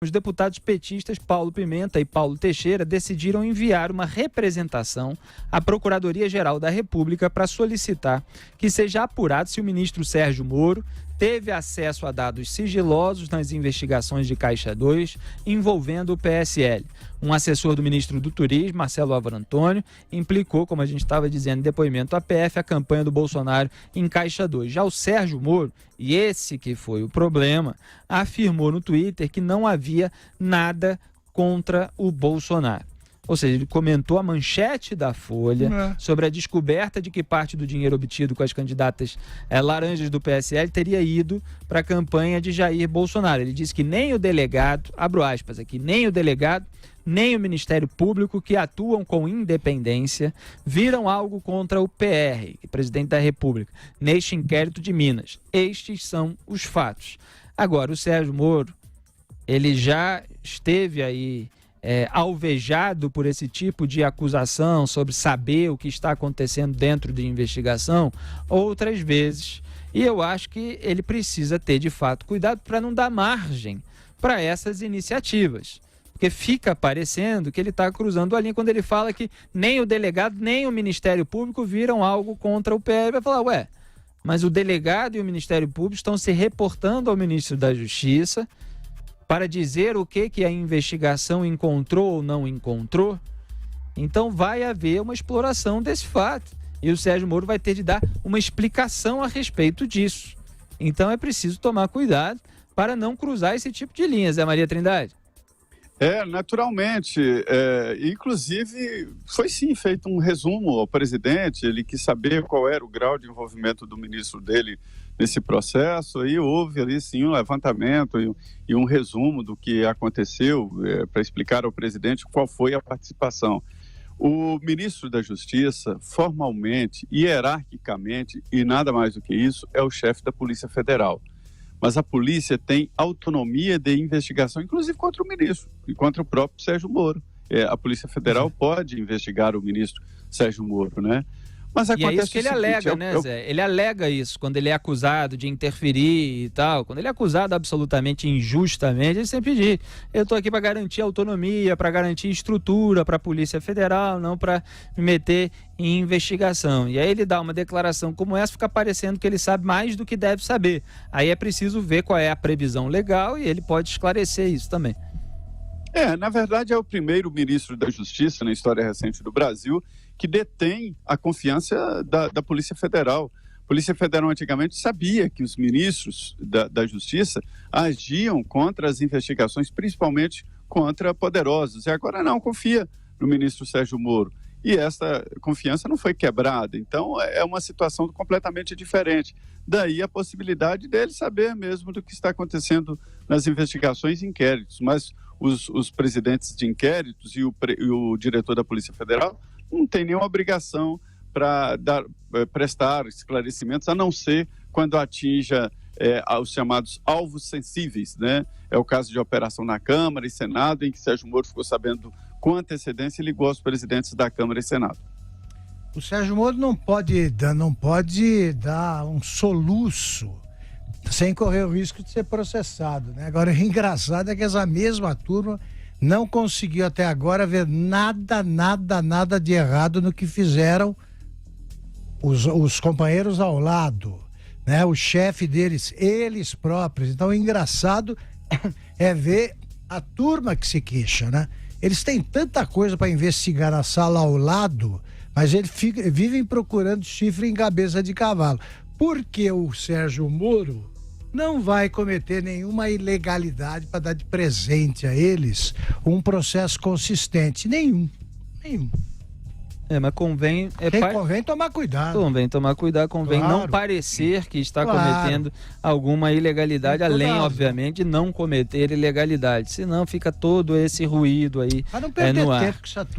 Os deputados petistas Paulo Pimenta e Paulo Teixeira decidiram enviar uma representação à Procuradoria-Geral da República para solicitar que seja apurado se o ministro Sérgio Moro teve acesso a dados sigilosos nas investigações de Caixa 2 envolvendo o PSL. Um assessor do ministro do Turismo, Marcelo Álvaro Antônio, implicou, como a gente estava dizendo em depoimento à PF, a campanha do Bolsonaro em Caixa 2. Já o Sérgio Moro, e esse que foi o problema, afirmou no Twitter que não havia nada contra o Bolsonaro. Ou seja, ele comentou a manchete da Folha sobre a descoberta de que parte do dinheiro obtido com as candidatas laranjas do PSL teria ido para a campanha de Jair Bolsonaro. Ele disse que nem o delegado, abro aspas aqui, nem o delegado, nem o Ministério Público, que atuam com independência, viram algo contra o PR, presidente da República, neste inquérito de Minas. Estes são os fatos. Agora, o Sérgio Moro, ele já esteve aí alvejado por esse tipo de acusação sobre saber o que está acontecendo dentro de investigação outras vezes. E eu acho que ele precisa ter, de fato, cuidado para não dar margem para essas iniciativas. Porque fica parecendo que ele está cruzando a linha quando ele fala que nem o delegado, nem o Ministério Público viram algo contra o PR. Vai falar, mas o delegado e o Ministério Público estão se reportando ao ministro da Justiça para dizer o que a investigação encontrou ou não encontrou. Então vai haver uma exploração desse fato. E o Sérgio Moro vai ter de dar uma explicação a respeito disso. Então é preciso tomar cuidado para não cruzar esse tipo de linha, Zé Maria Trindade. Naturalmente. Inclusive, foi sim feito um resumo ao presidente. Ele quis saber qual era o grau de envolvimento do ministro dele nesse processo, e houve ali sim um levantamento e um resumo do que aconteceu para explicar ao presidente qual foi a participação. O ministro da Justiça, formalmente, hierarquicamente, e nada mais do que isso, é o chefe da Polícia Federal. Mas a polícia tem autonomia de investigação, inclusive contra o ministro e contra o próprio Sérgio Moro. A Polícia Federal pode investigar o ministro Sérgio Moro, né? Mas acontece, e é isso que ele alega, né, Zé? Ele alega isso, quando ele é acusado de interferir e tal. Quando ele é acusado absolutamente injustamente, ele sempre diz: eu estou aqui para garantir autonomia, para garantir estrutura para a Polícia Federal, não para me meter em investigação. E aí ele dá uma declaração como essa, fica parecendo que ele sabe mais do que deve saber. Aí é preciso ver qual é a previsão legal e ele pode esclarecer isso também. Na verdade, é o primeiro ministro da Justiça na história recente do Brasil que detém a confiança da Polícia Federal. A Polícia Federal antigamente sabia que os ministros da Justiça agiam contra as investigações, principalmente contra poderosos. E agora não, confia no ministro Sérgio Moro. E essa confiança não foi quebrada. Então, é uma situação completamente diferente. Daí a possibilidade dele saber mesmo do que está acontecendo nas investigações e inquéritos. Mas os presidentes de inquéritos e o diretor da Polícia Federal não tem nenhuma obrigação para prestar esclarecimentos, a não ser quando atinja os chamados alvos sensíveis, né? É o caso de operação na Câmara e Senado, em que Sérgio Moro ficou sabendo com antecedência e ligou aos presidentes da Câmara e Senado. O Sérgio Moro não pode dar um soluço sem correr o risco de ser processado, né? Agora, o engraçado é que essa mesma turma não conseguiu até agora ver nada de errado no que fizeram os companheiros ao lado, né? O chefe deles, eles próprios. Então, o engraçado é ver a turma que se queixa, né? Eles têm tanta coisa para investigar na sala ao lado, mas eles vivem procurando chifre em cabeça de cavalo. Porque o Sérgio Moro não vai cometer nenhuma ilegalidade para dar de presente a eles um processo consistente. Nenhum. Mas convém tomar cuidado. Convém não parecer que está cometendo alguma ilegalidade, além, obviamente, de não cometer ilegalidade. Senão fica todo esse ruído aí para não perder no ar. tempo com essa turma.